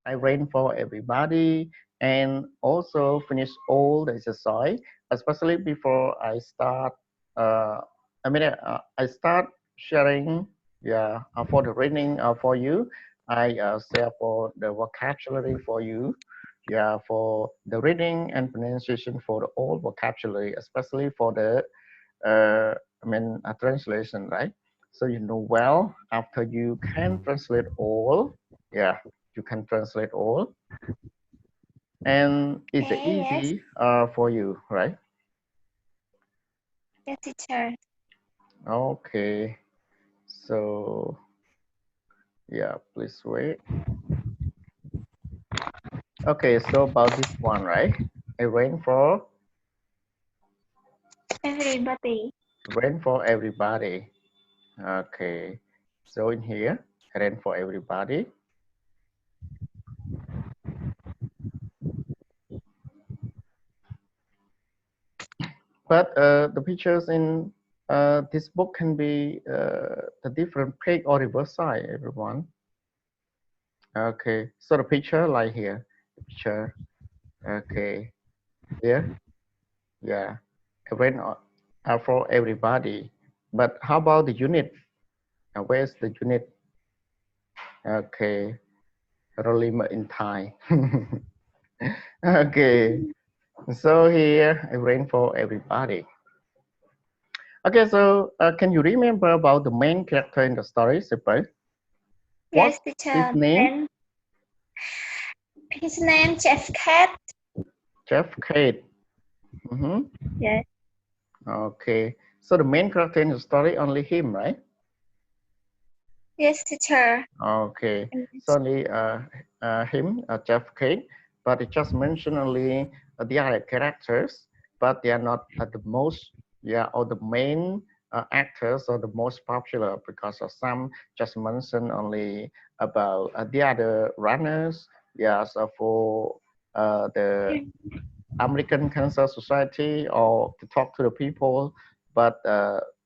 I ran for everybody and also finish all the exercise, especially before I start. I start sharing, yeah, for the reading for you. I share for the vocabulary for you, yeah, for the reading and pronunciation for the all vocabulary, especially for the translation, right? So you know well after you can translate all, yeah, you can translate all, and it's Okay, yes. easy for you, right? Yes, teacher. Okay, so yeah, please wait. Okay, so about this one, right? A rain for Everybody. everybody. Okay, so in here, rain for everybody. But the pictures in this book can be the different page or reverse side, everyone. Okay, so the picture like here, the picture. Okay, here, yeah, event for everybody. But how about the unit? Where's the unit? Okay, Rolima in Thai. Okay, so here I ran for everybody. Okay, so can you remember about the main character in the story, Super? What Yes, his teacher. name? Then his name Jeff Cat. Jeff Kate. Mm-hmm. Yes. Okay, so the main character in the story only him, right? Yes, teacher. Okay, so only him, Jeff Kate, but it just mentioned only the other characters, but they are not the most, yeah, or the main actors or the most popular because of some just mentioned only about the other runners, yeah, so for the American Cancer Society or to talk to the people, but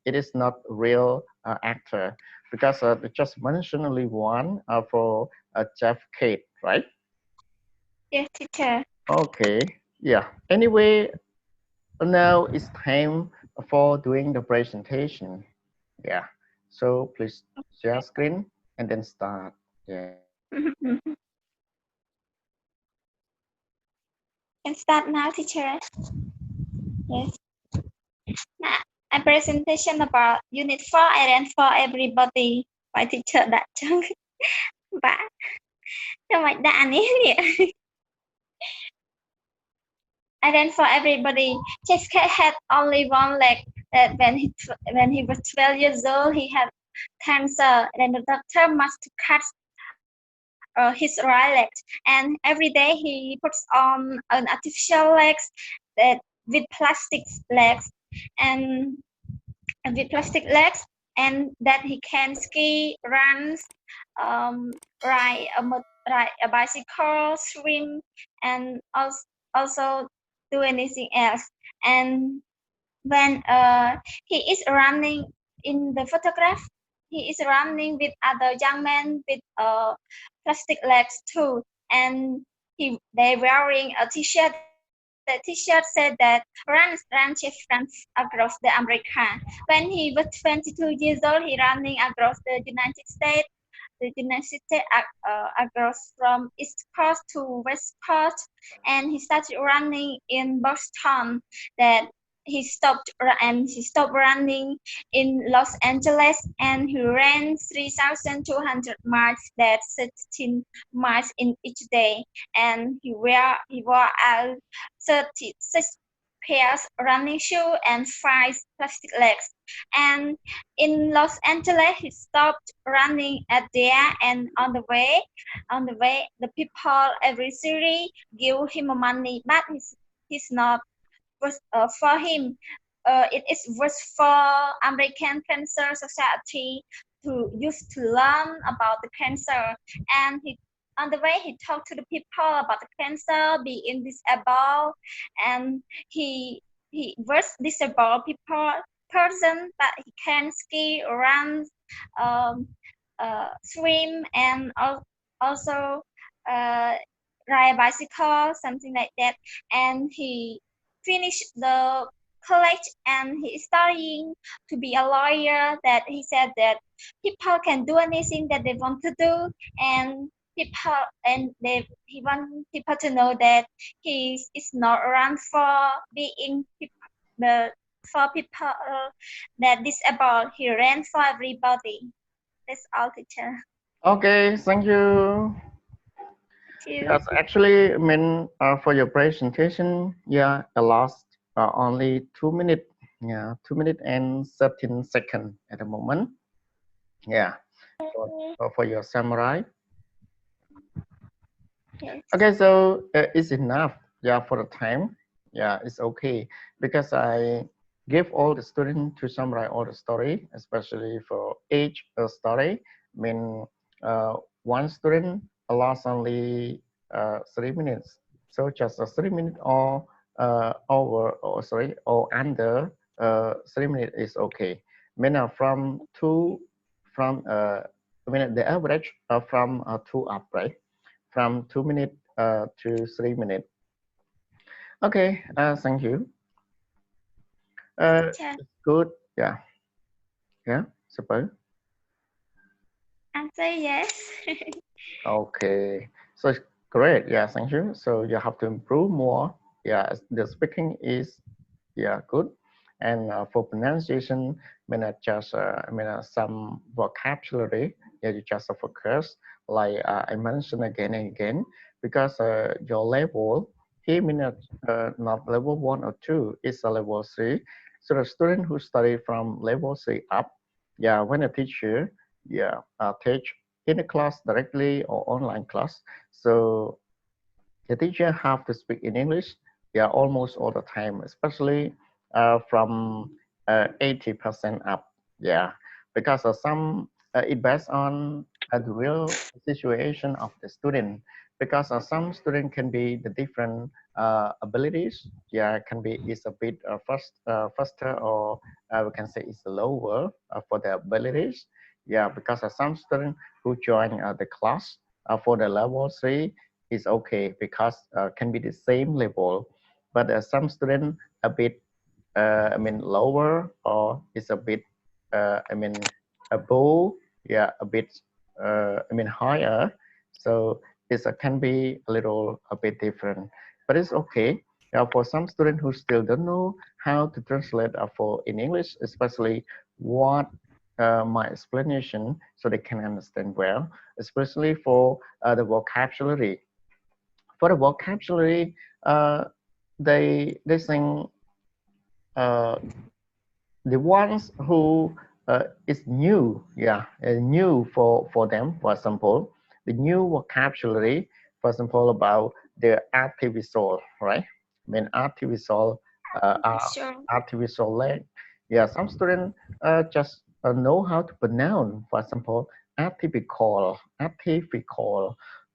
it is not real actor because they just mentioned only one for Jeff Kate, right? Yes, teacher. Okay, yeah. Anyway, now it's time for doing the presentation. Yeah. So please share screen and then start. Yeah. Can start now, teacher. Yes. Now, a presentation about Unit 4 and for everybody by teacher đã chân. Và sao mày đã nè. And then for everybody, Jessica had only one leg. That when he was 12 years old, he had cancer. And the doctor must cut his right leg. And every day he puts on an artificial legs that with plastic legs and, and with plastic legs, and that he can ski, run, um, ride a bicycle, swim, and also do anything else. And when he is running in the photograph, he is running with other young men with plastic legs too, and they wearing a t-shirt. The t-shirt said that run Chief runs across the America. When he was 22 years old, he running across the United States. The United States across from East Coast to West Coast, and he started running in Boston. That he stopped running in Los Angeles, and he ran 3,200 miles, that's 16 miles in each day, and he wore out 36 pairs running shoes and 5 plastic legs. And in Los Angeles, he stopped running at there, and on the way, the people every city give him money, but he's not was for him. It is was for American Cancer Society to use to learn about the cancer, and he on the way he talked to the people about the cancer, being disabled, and he was disabled person, but he can ski, run, um, swim, and also uh, ride a bicycle, something like that. And he finished the college and he is studying to be a lawyer. That he said that people can do anything that they want to do, and people he want people to know that he is not around for being the for people that disabled. He ran for everybody. That's all, teacher. Okay, thank you. Thank you. Yes, actually, I mean, for your presentation, yeah, I lost only 2 minutes. Yeah, 2 minutes and 13 seconds at the moment. Yeah, for, for your summary. Yes. Okay, so it's enough. Yeah, for the time. Yeah, it's okay because I give all the students to summarize all the story, especially for each story. I mean, uh, one student lost only 3 minutes, so just a 3 minute or over or sorry or under 3 minutes is okay. I mean, I mean the average from 2 up, right? From 2 minutes to 3 minutes. Okay, thank you. Teacher, Good. Yeah, yeah, suppose. answer yes. Okay, so it's great. Yeah, thank you. So you have to improve more. Yeah, the speaking is yeah good, and for pronunciation, I mean some vocabulary. Yeah, you just focus like I mentioned again and again because your level here not level 1 or 2, it's a level 3. So the student who study from level 3 up, yeah, when a teacher yeah teach in the class directly or online class. So the teacher have to speak in English, yeah, almost all the time, especially from 80% up, yeah, because some it based on the real situation of the student. Because some student can be the different abilities, yeah, can be is a bit faster or we can say it's lower for the abilities, yeah, because some student who join the class for the level 3 is okay because can be the same level, but some student a bit I mean lower or is a bit I mean above, yeah, a bit I mean higher. So it's can be a little a bit different, but it's okay. Yeah, for some students who still don't know how to translate for in English, especially what my explanation, so they can understand well, especially for the vocabulary. For the vocabulary, they think uh, the ones who is new, yeah, new for them. For example, the new vocabulary, for example, about the artificial, right? I mean, artificial, Sure. artificial leg. Yeah, some students just know how to pronounce, for example, artificial,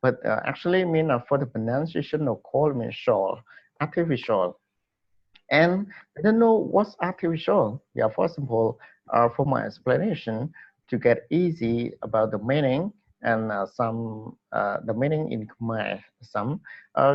but actually mean for the pronunciation of call means short, artificial, and I don't know what's artificial. Yeah, for example, for my explanation to get easy about the meaning and some the meaning in Khmer, some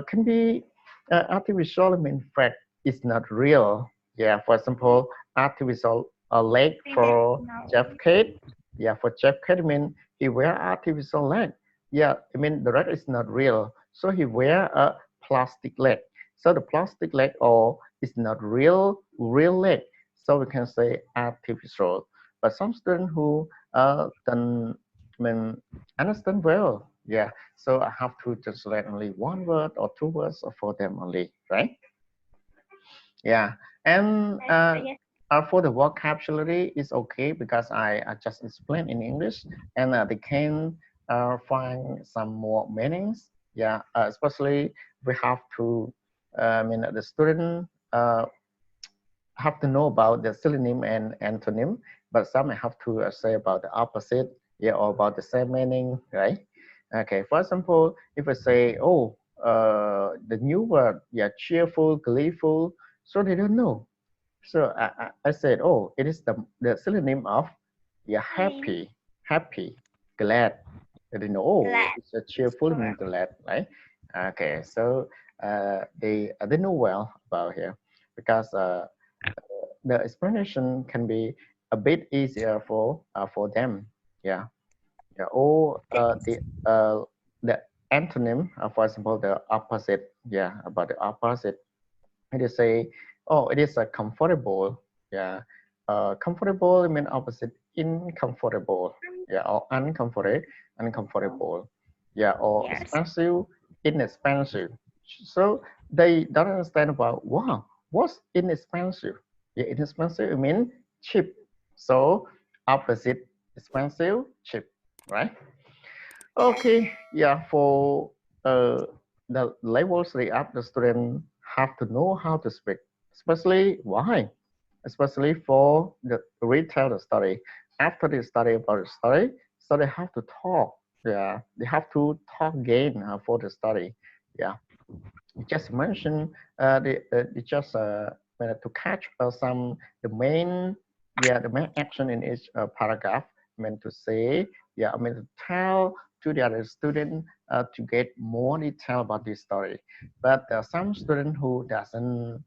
can be artificial. I mean, fact is not real. Yeah, for example, artificial leg Think that for no. Jeff Kate. Yeah, for Jeff Kate, I mean he wear artificial leg. Yeah, I mean the leg is not real, so he wear a plastic leg. So the plastic leg or is not real leg, so we can say artificial. But some students who don't I mean understand well, yeah, so I have to translate only one word or two words for them only, right? Yeah, and Yes. for the vocabulary is okay because I just explained in English, and they can find some more meanings. Yeah, especially we have to I mean the student have to know about the synonym and antonym, but some have to say about the opposite, yeah, or about the same meaning, right? Okay, for example, if I say, oh, the new word, yeah, cheerful, gleeful, so they don't know. So I said, oh, it is the synonym of, yeah, Name. happy, glad, They know, oh, glad. it's a cheerful means glad, right? Okay, so they know well about here because the explanation can be a bit easier for them. Yeah, yeah. Or the antonym, for example, the opposite. Yeah, about the opposite. It is say, oh, it is a comfortable. Yeah, comfortable mean opposite incomfortable. Yeah, or uncomfortable. Yeah, or Yes. expensive, inexpensive. So they don't understand about, wow, what's inexpensive? Yeah, inexpensive mean cheap. So opposite expensive, cheap, right? Yes. Okay, yeah, for uh, the level 3 up, the student have to know how to speak, especially why? Especially for the retell the story. After they study about the story, so they have to talk. Yeah, they have to talk again for the story. Yeah, just mention they just to catch some the main the main action in each paragraph meant to say I mean to tell to the other student to get more detail about this story, but some student who doesn't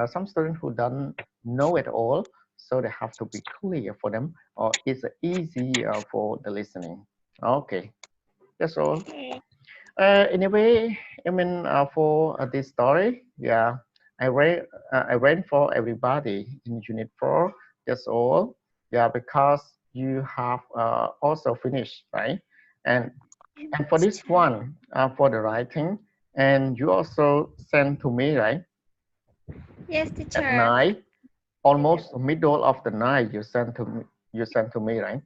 some student who don't know it all, so they have to be clear for them or it's easy for the listening. Okay, that's all. Okay. Anyway, I mean, for this story, yeah, I read for everybody in Unit 4. That's all. Yeah, because you have also finished, right? And and for this Teacher. one, for the writing, and you also sent to me, right? Yes, At teacher. night, almost middle of the night, you sent to me, right?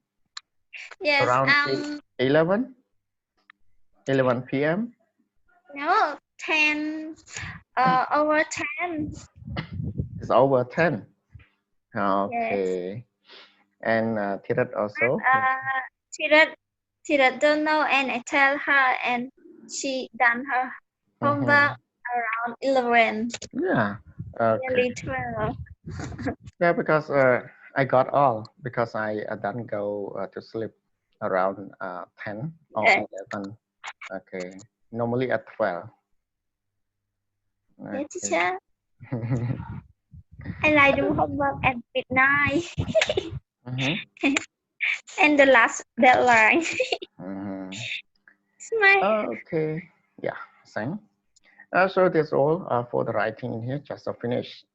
Yes. Around 11, 11 p.m. No, 10. Over 10. It's over 10. Yes. Okay. And Thirat also. Tira, Tira don't know, and I tell her, and she done her homework Mhm. around 11, Yeah. Okay. nearly 12. Yeah, because I got all because I didn't go to sleep around 10 or Yes, 11. Okay. Normally at 12. yes, Okay. teacher. I like do homework at midnight Mhm. and the last deadline. Mhm. It's my Okay. Yeah. Same. So that's all for the writing in here. Just finish.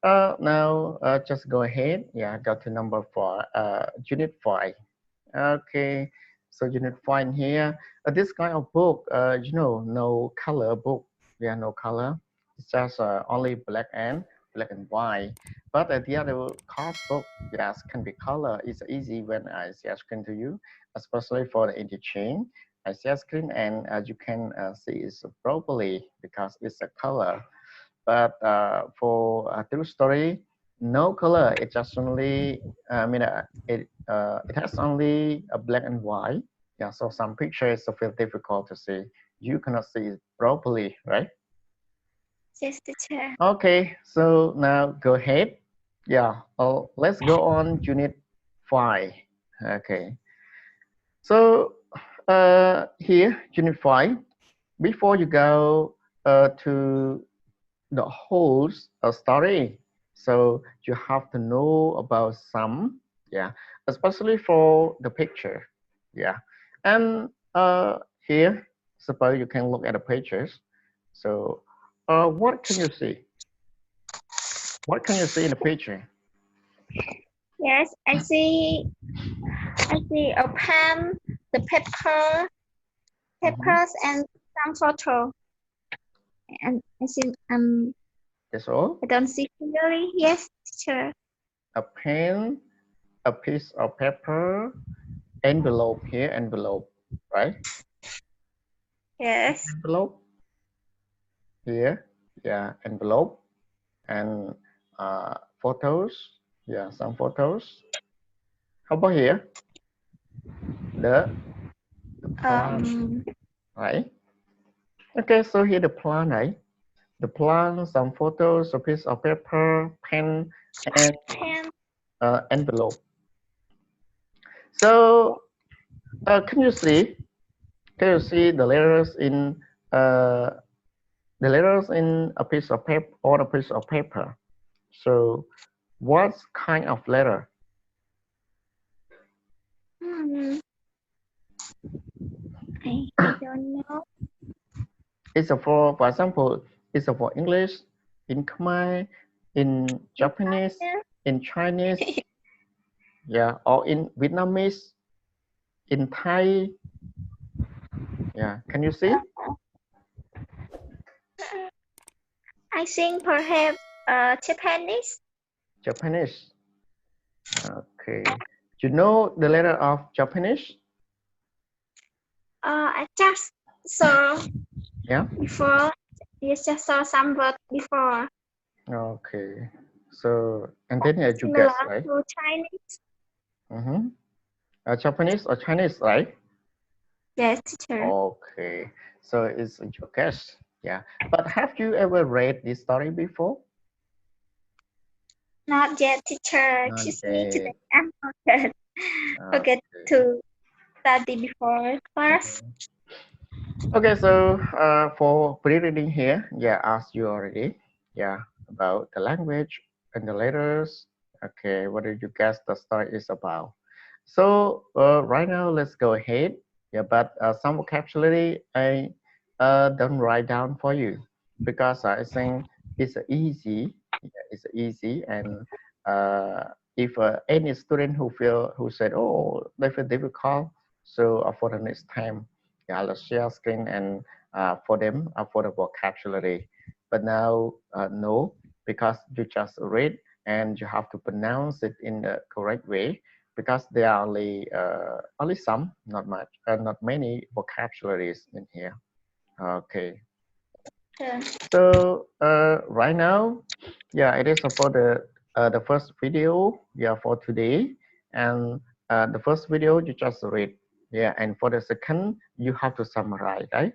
Now just go ahead. Yeah, go to number 4. Unit 5. Okay, so Unit 5 in here. This kind of book, no color book. Yeah, no color. It's just only black and white. But the other course book, yes, can be color. It's easy when I share screen to you, especially for the interchange. I share screen and you can see it properly because it's a color. But for a true story, no color. It just only, it has only a black and white. Yeah, so some pictures feel difficult to see. You cannot see it properly, right? yes, teacher. Okay, so now go ahead. Yeah, let's go on Unit 5. Okay, so here, Unit 5, before you go to the whole story. So you have to know about some, yeah, especially for the picture, yeah. And here, suppose you can look at the pictures. So, what can you see? What can you see in the picture? Yes, I see a pen, the Hmm. papers, and some photo. And I see That's all. I don't see clearly. Yes, teacher. A pen, a piece of paper, envelope here, envelope, right? Yes. Envelope here, yeah, envelope and photos. Yeah, some photos. How about here? The the plan, Um, right? Okay, so here the plan, right? The plan, some photos, a piece of paper, pen, and pen. envelope. So Can you see? Can you see uh, the letters in a piece of paper on a piece of paper? So, what kind of letter? Hmm, I don't know. It's a for example, it's a for English, in Khmer, in In Japanese, China. in Chinese, yeah, or in Vietnamese, in Thai, yeah. Can you see? I think perhaps Japanese. Japanese. Okay. You know the letter of Japanese? I just saw Yeah. before. Yes, just saw some word before. Okay. So, and then you Similar guess, right? to Chinese. Mm-hmm. Japanese or Chinese, right? Yes, teacher. Okay. So it's your guess. Yeah. But have you ever read this story before? Not yet, teacher. Not Excuse me today. yet. I'm forget. Forget Okay. to study before class. Mhm. Okay, so for pre-reading here, yeah, asked you already, yeah, about the language and the letters. Okay, what did you guess the story is about? So right now, let's go ahead. Yeah, but some vocabulary I don't write down for you because I think it's easy. Yeah, it's easy, and if any student who said, oh, they feel difficult, so for the next time, yeah, let's share screen and for them for the vocabulary. But now, no, because you just read and you have to pronounce it in the correct way because there are only some, not much, not many vocabularies in here. Okay, so right now, yeah, it is for the first video, yeah, for today, and the first video you just read, yeah, and for the second you have to summarize, right?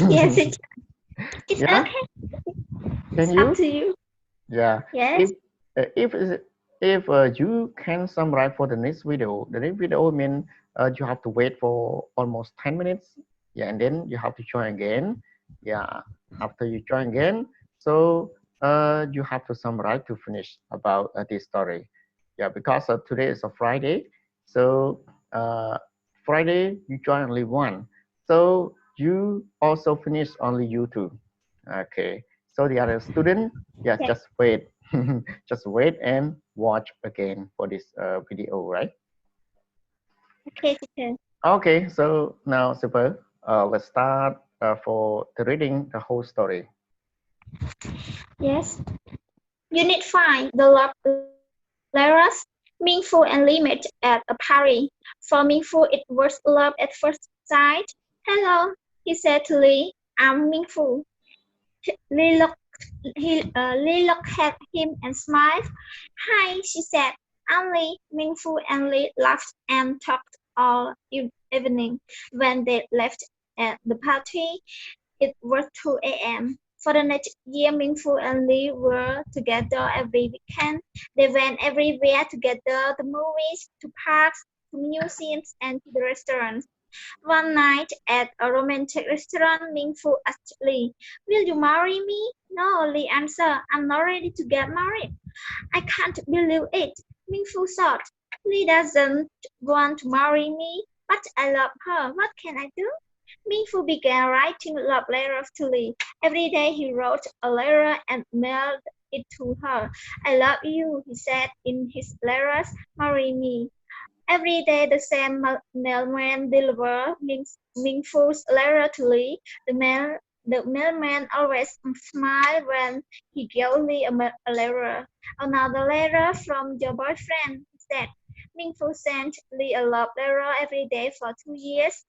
Yes, it's Yeah, okay. can It's up you? to you. Yeah, Yes. if uh, if is- if you can summarize for the next video mean you have to wait for almost 10 minutes. Yeah, and then you have to join again. Yeah, after you join again, so you have to summarize to finish about this story. Yeah, because today is a Friday, so Friday you join only one, so you also finish only you two. Okay, so the other student, yeah, Yes. just wait. Just wait and watch again for this video, right? Okay, teacher. Okay, so now, super. Let's start for the reading the whole story. Yes. Unit 5, the love letters, meaningful and limit at a party. For meaningful, it was love at first sight. Hello, he said to Lee. I'm meaningful. Lee looked, Lee looked at him and smiled. Hi, she said. I'm Lee. Meaningful and Lee laughed and talked all evening. When they left at the party, it was 2 a.m. For the next year, Mingfu and Lee were together every weekend. They went everywhere together, the movies, to parks, to museums, and to the restaurants. One night at a romantic restaurant, Mingfu asked Lee, will you marry me? No, Lee answered, I'm not ready to get married. I can't believe it. Mingfu thought, Lee doesn't want to marry me, but I love her. What can I do? Mingfu began writing love letters to Lee. Every day he wrote a letter and mailed it to her. I love you, he said in his letters. Marry me. Every day the same mailman delivered Mingfu's letter to Lee. The mailman always smiled when he gave Lee a letter. Another letter from your boyfriend, he said. Mingfu sent Lee a love letter every day for 2 years.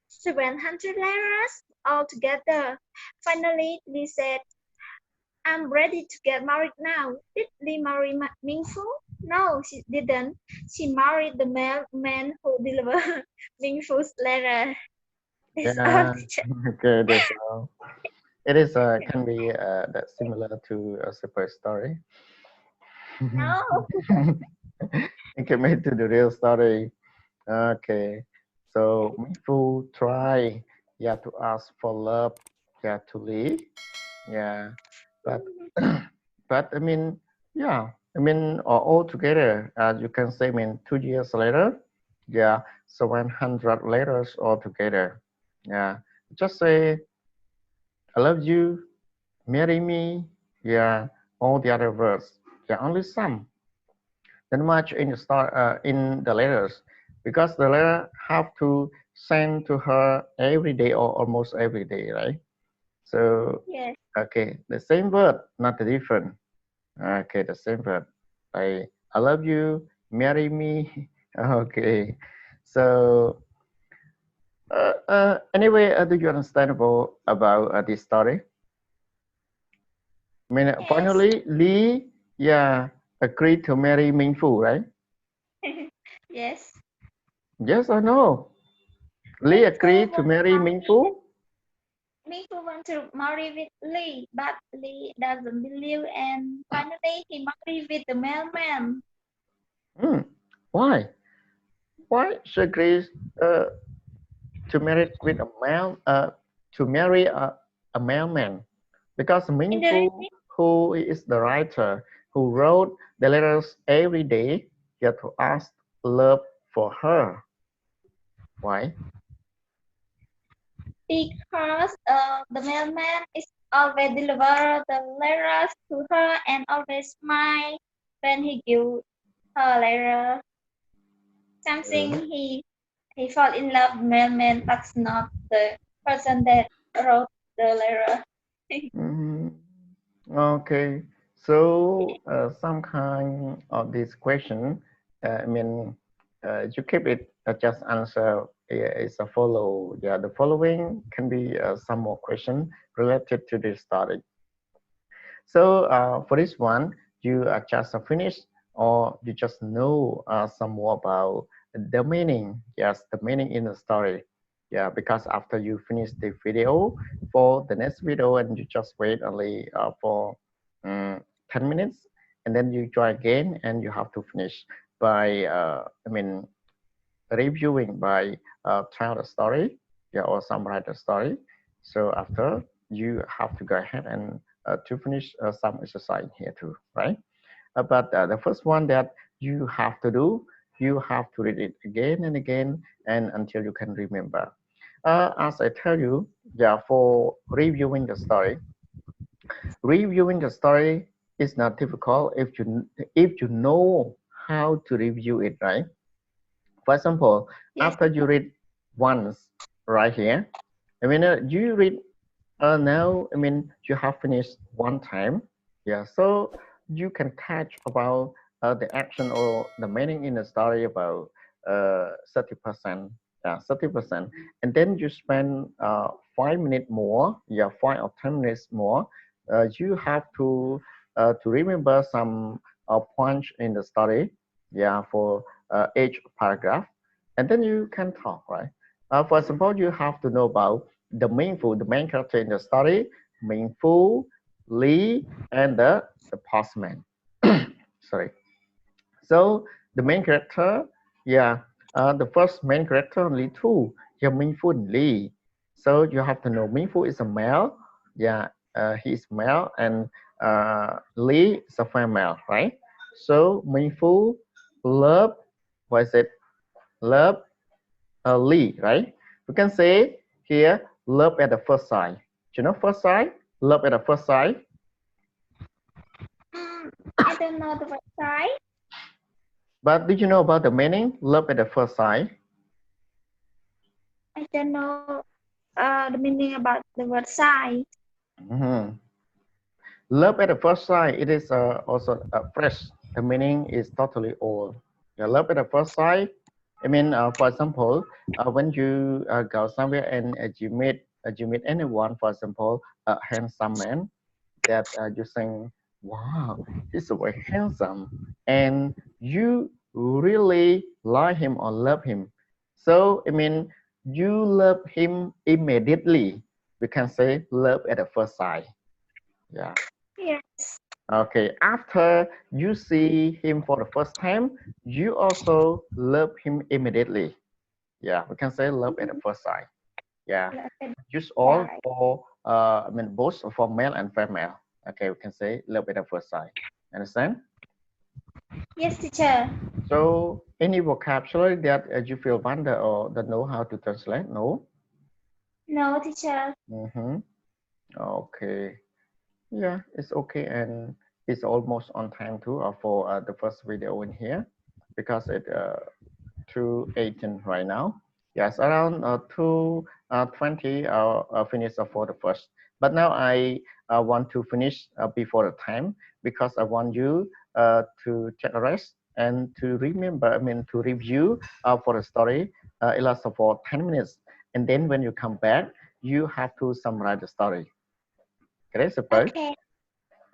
700 letters altogether. Finally, Lee said, I'm ready to get married now. Did Lee marry Mingfu? No, she didn't. She married the mailman who delivered Mingfu's letter. That's all, Yeah, teacher. okay, that's all. It is can be that similar to a super story. No. Okay, made to the real story. Okay, so Mifu try, yeah, to ask for love, yeah, to Lee, yeah, but but I mean, yeah, I mean, all together, you can say, I mean, 2 years later, yeah, 700 letters all together, yeah, just say, I love you, marry me, yeah, all the other words, yeah, only some, not much in the start, in the letters, because the letter have to send to her every day or almost every day, right? So, Yes. okay, the same word, not the different. Okay, the same word. Like, I love you, marry me. Okay. So, anyway, do you understand about this story? I mean, Yes. finally, Lee, yeah, agreed to marry Ming Fu, right? Yes. Yes or no? Lee Mingfu agreed to want to marry Ming marry Fu? Mingfu want to marry with Lee, but Lee doesn't believe, and finally he married with the mailman. Hmm. Why? Why she agrees to marry with a male? To marry a mailman? Because In Ming the Fu, who is the writer who wrote the letters every day, get to ask love for her. Why? because the mailman is always deliver the letters to her and always smile when he give her letter. Mm. Something he fall in love mailman, but not the person that wrote the letter. Mhm. Okay, so some kind of this question, I mean, you keep it just answer is a follow. Yeah, the following can be some more question related to this topic. So for this one, you just finished or you just know some more about the meaning. Yes, the meaning in the story. Yeah, because after you finish the video, for the next video, and you just wait only for 10 minutes, and then you try again, and you have to finish by, I mean, reviewing by tell the story, yeah, or summarize the story. So after you have to go ahead and to finish some exercise here too, right? But the first one that you have to do, you have to read it again and again and until you can remember. As I tell you, yeah, for reviewing the story is not difficult if you know how to review it, right? For example, Yes. after you read once right here, I mean, you read now, I mean, you have finished one time. Yeah, so you can touch about the action or the meaning in the story about 30%. Yeah, 30%. And then you spend 5 minutes more, yeah, 5 or 10 minutes more. You have to remember some points in the story, yeah, for each paragraph. And then you can talk, right? For example, you have to know about the main character in the story, Mingfu, Lee, and the postman. Sorry. So the main character, yeah, the first main character only two, yeah, Mingfu and Lee. So you have to know Mingfu is a male, yeah, he is male, and Lee is a female, right? So Mingfu love, what is it? Love Lee, right? We can say here, love at the first sight. Do you know first sight? Love at the first sight. I don't know the website. But did you know about the meaning? Love at the first sight. I don't know the meaning about the website. Mhm. Love at the first sight, it is also fresh. The meaning is totally old. Yeah, love at the first sight. I mean, for example, when you go somewhere and you meet anyone, for example, a handsome man, that you think, wow, he's so very handsome, and you really like him or love him. So, I mean, you love him immediately. We can say love at the first sight. Yeah. Yes. Okay, after you see him for the first time, you also love him immediately. Yeah, we can say love at the first sight. Yeah, use all Right. for I mean both for male and female. Okay, we can say love at the first sight. Understand? Yes, teacher. So any vocabulary that you feel wonder or don't know how to translate? No. No, teacher. Mm-hmm. Okay. Yeah, it's okay, and it's almost on time too for the first video in here because it 2:18 right now. Yes, around 2:20 finish for the first. But now I want to finish before the time because I want you to take a rest and to remember, I mean, to review for the story. It lasts for 10 minutes. And then when you come back, you have to summarize the story. Okay, suppose? Okay.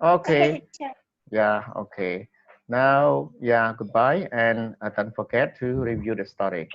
Okay, Okay. teacher. Yeah, okay. Now, yeah, goodbye. And don't forget to review the story.